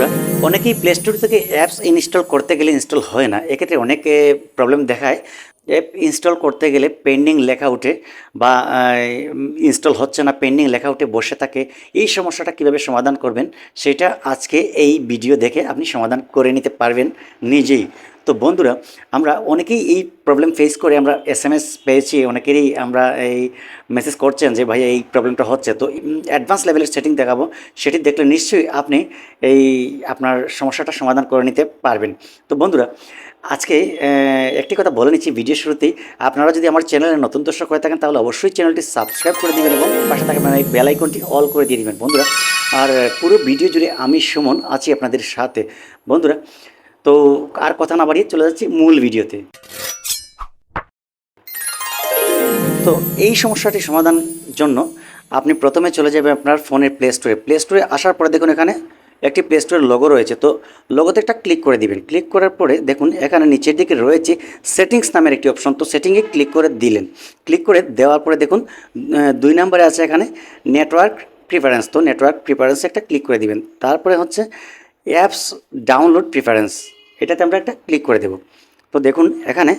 বন্ধুরা অনেকেই play store থেকে অ্যাপস ইনস্টল করতে গেলে ইনস্টল হয় না, এক্ষেত্রে অনেকে প্রবলেম দেখায়। অ্যাপ ইনস্টল করতে গেলে পেন্ডিং লেখা উঠে বা ইনস্টল হচ্ছে না, পেন্ডিং লেখা উঠে বসে থাকে। এই সমস্যাটা কিভাবে সমাধান করবেন সেটা আজকে এই ভিডিও দেখে আপনি সমাধান করে নিতে পারবেন নিজেই। তো বন্ধুরা, আমরা অনেকেই এই প্রবলেম ফেস করে আমরা SMS পেয়েছি, অনেকেরই আমরা এই মেসেজ করছেন যে ভাই এই প্রবলেমটা হচ্ছে। তো অ্যাডভান্স লেভেলের সেটিং দেখাবো, সেটি দেখলে নিশ্চয়ই আপনি এই আপনার সমস্যাটা সমাধান করে নিতে পারবেন। তো বন্ধুরা, আজকে একটি কথা বলে নিচ্ছি ভিডিও শুরুতেই, আপনারা যদি আমার চ্যানেলে নতুন দর্শক হয়ে থাকেন তাহলে অবশ্যই চ্যানেলটি সাবস্ক্রাইব করে দেবেন এবং পাশে থাকা এই বেল আইকনটি অল করে দিয়ে দেবেন বন্ধুরা। আর পুরো ভিডিও জুড়ে আমি সুমন আছি আপনাদের সাথে বন্ধুরা। তো আর কথা না বাড়িয়ে চলে যাচ্ছি মূল ভিডিওতে। তো এই সমস্যাটি সমাধানের জন্য আপনি প্রথমে চলে যাবেন আপনার ফোনের প্লে স্টোরে আসার পরে দেখুন এখানে একটি প্লে স্টোরের লোগো রয়েছে। তো লোগোতে একটা ক্লিক করে দিবেন। ক্লিক করার পরে দেখুন এখানে নিচের দিকে রয়েছে সেটিংস নামের একটি অপশন। তো সেটিংয়ে ক্লিক করে দিলেন। ক্লিক করে দেওয়ার পরে দেখুন 2 নম্বরে আছে এখানে নেটওয়ার্ক প্রিফারেন্স। তো নেটওয়ার্ক প্রিফারেন্সে একটা ক্লিক করে দিবেন। তারপরে হচ্ছে অ্যাপস ডাউনলোড প্রিফারেন্স, এটাতে আমরা একটা ক্লিক করে দেব। তো দেখুন এখানে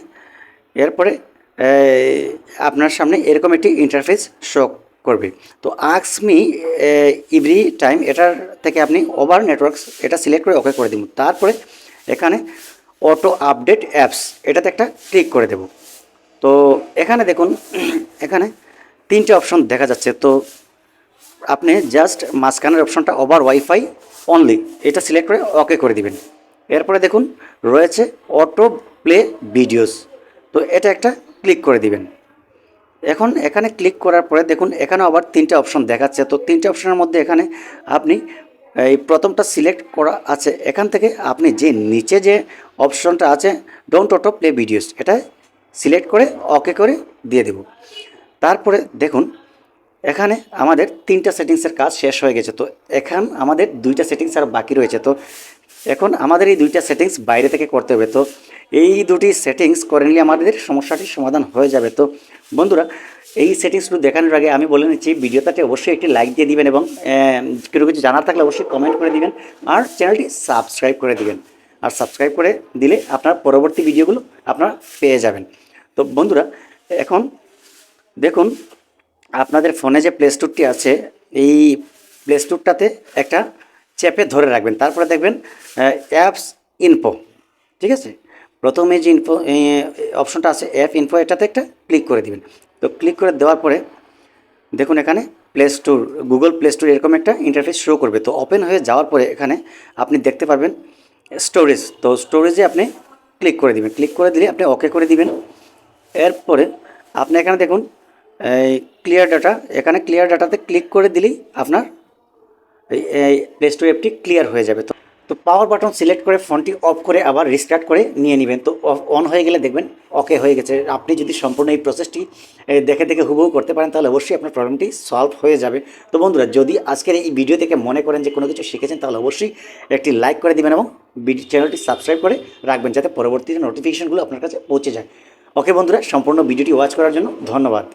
এরপরে আপনার সামনে এরকম একটি ইন্টারফেস শো করবে। তো আস্ক মি এভরি টাইম, এটার থেকে আপনি ওভার নেটওয়ার্কস এটা সিলেক্ট করে ওকে করে দেব। তারপরে এখানে অটো আপডেট অ্যাপস, এটাতে একটা ক্লিক করে দেব। তো এখানে দেখুন এখানে 3টে অপশন দেখা যাচ্ছে। তো আপনি জাস্ট মাঝখানের অপশনটা ওভার ওয়াইফাই অনলি, এটা সিলেক্ট করে ওকে করে দিবেন। এরপরে দেখুন রয়েছে অটো প্লে ভিডিওস, তো এটা একটা ক্লিক করে দিবেন। এখন এখানে ক্লিক করার পরে দেখুন এখানে আবার 3টে অপশন দেখাচ্ছে। তো 3টে অপশনের মধ্যে এখানে আপনি এই প্রথমটা সিলেক্ট করা আছে, এখান থেকে আপনি যে নিচে যে অপশনটা আছে ডোন্ট অটো প্লে ভিডিওস, এটা সিলেক্ট করে ওকে করে দিয়ে দেব। তারপরে দেখুন এখানে আমাদের 3টা সেটিংসের কাজ শেষ হয়ে গেছে। তো এখন আমাদের 2টা সেটিংস আর বাকি রয়েছে। তো এখন আমাদের এই 2টা সেটিংস বাইরে থেকে করতে হবে। তো এই 2টি সেটিংস করে নিলে আমাদের সমস্যাটির সমাধান হয়ে যাবে। তো বন্ধুরা, এই সেটিংসগুলো দেখানোর আগে আমি বলে নিচ্ছি ভিডিওটাতে অবশ্যই একটি লাইক দিয়ে দিবেন এবং কিছু জানার থাকলে অবশ্যই কমেন্ট করে দিবেন আর চ্যানেলটি সাবস্ক্রাইব করে দিবেন। আর সাবস্ক্রাইব করে দিলে আপনার পরবর্তী ভিডিওগুলো আপনারা পেয়ে যাবেন। তো বন্ধুরা, এখন দেখুন আপনাদের ফোনে যে প্লে স্টোরটি আছে এই প্লে স্টোরটাতে একটা চেপে ধরে রাখবেন। তারপরে দেখবেন অ্যাপস ইনফো, ঠিক আছে। প্রথমে যে ইনফো অপশনটা আছে অ্যাপ ইনফো, এটাতে একটা ক্লিক করে দিবেন। তো ক্লিক করে দেওয়ার পরে দেখুন এখানে play store, Google play store এরকম একটা ইন্টারফেস শো করবে। তো ওপেন হয়ে যাওয়ার পরে এখানে আপনি দেখতে পারবেন স্টোরেজ। তো স্টোরেজে আপনি ক্লিক করে দিবেন। ক্লিক করে দিলে আপনি ওকে করে দিবেন। এরপরে আপনি এখানে দেখুন এই ক্লিয়ার ডাটা, এখানে ক্লিয়ার ডাটাতে ক্লিক করে দিলেই আপনার এই প্লে স্টোর অ্যাপটি ক্লিয়ার হয়ে যাবে। তো পাওয়ার বাটন সিলেক্ট করে ফোনটি অফ করে আবার রিস্টার্ট করে নিয়ে নেবেন। তো অন হয়ে গেলে দেখবেন ওকে হয়ে গেছে। আপনি যদি সম্পূর্ণ এই প্রসেসটি দেখে দেখে হুবহু করতে পারেন তাহলে অবশ্যই আপনার প্রবলেমটি সলভ হয়ে যাবে। তো বন্ধুরা, যদি আজকের এই ভিডিও থেকে মনে করেন যে কোনো কিছু শিখেছেন তাহলে অবশ্যই একটি লাইক করে দিবেন এবং চ্যানেলটি সাবস্ক্রাইব করে রাখবেন যাতে পরবর্তী নোটিফিকেশনগুলো আপনার কাছে পৌঁছে যায়। ওকে বন্ধুরা, সম্পূর্ণ ভিডিওটি ওয়াচ করার জন্য ধন্যবাদ।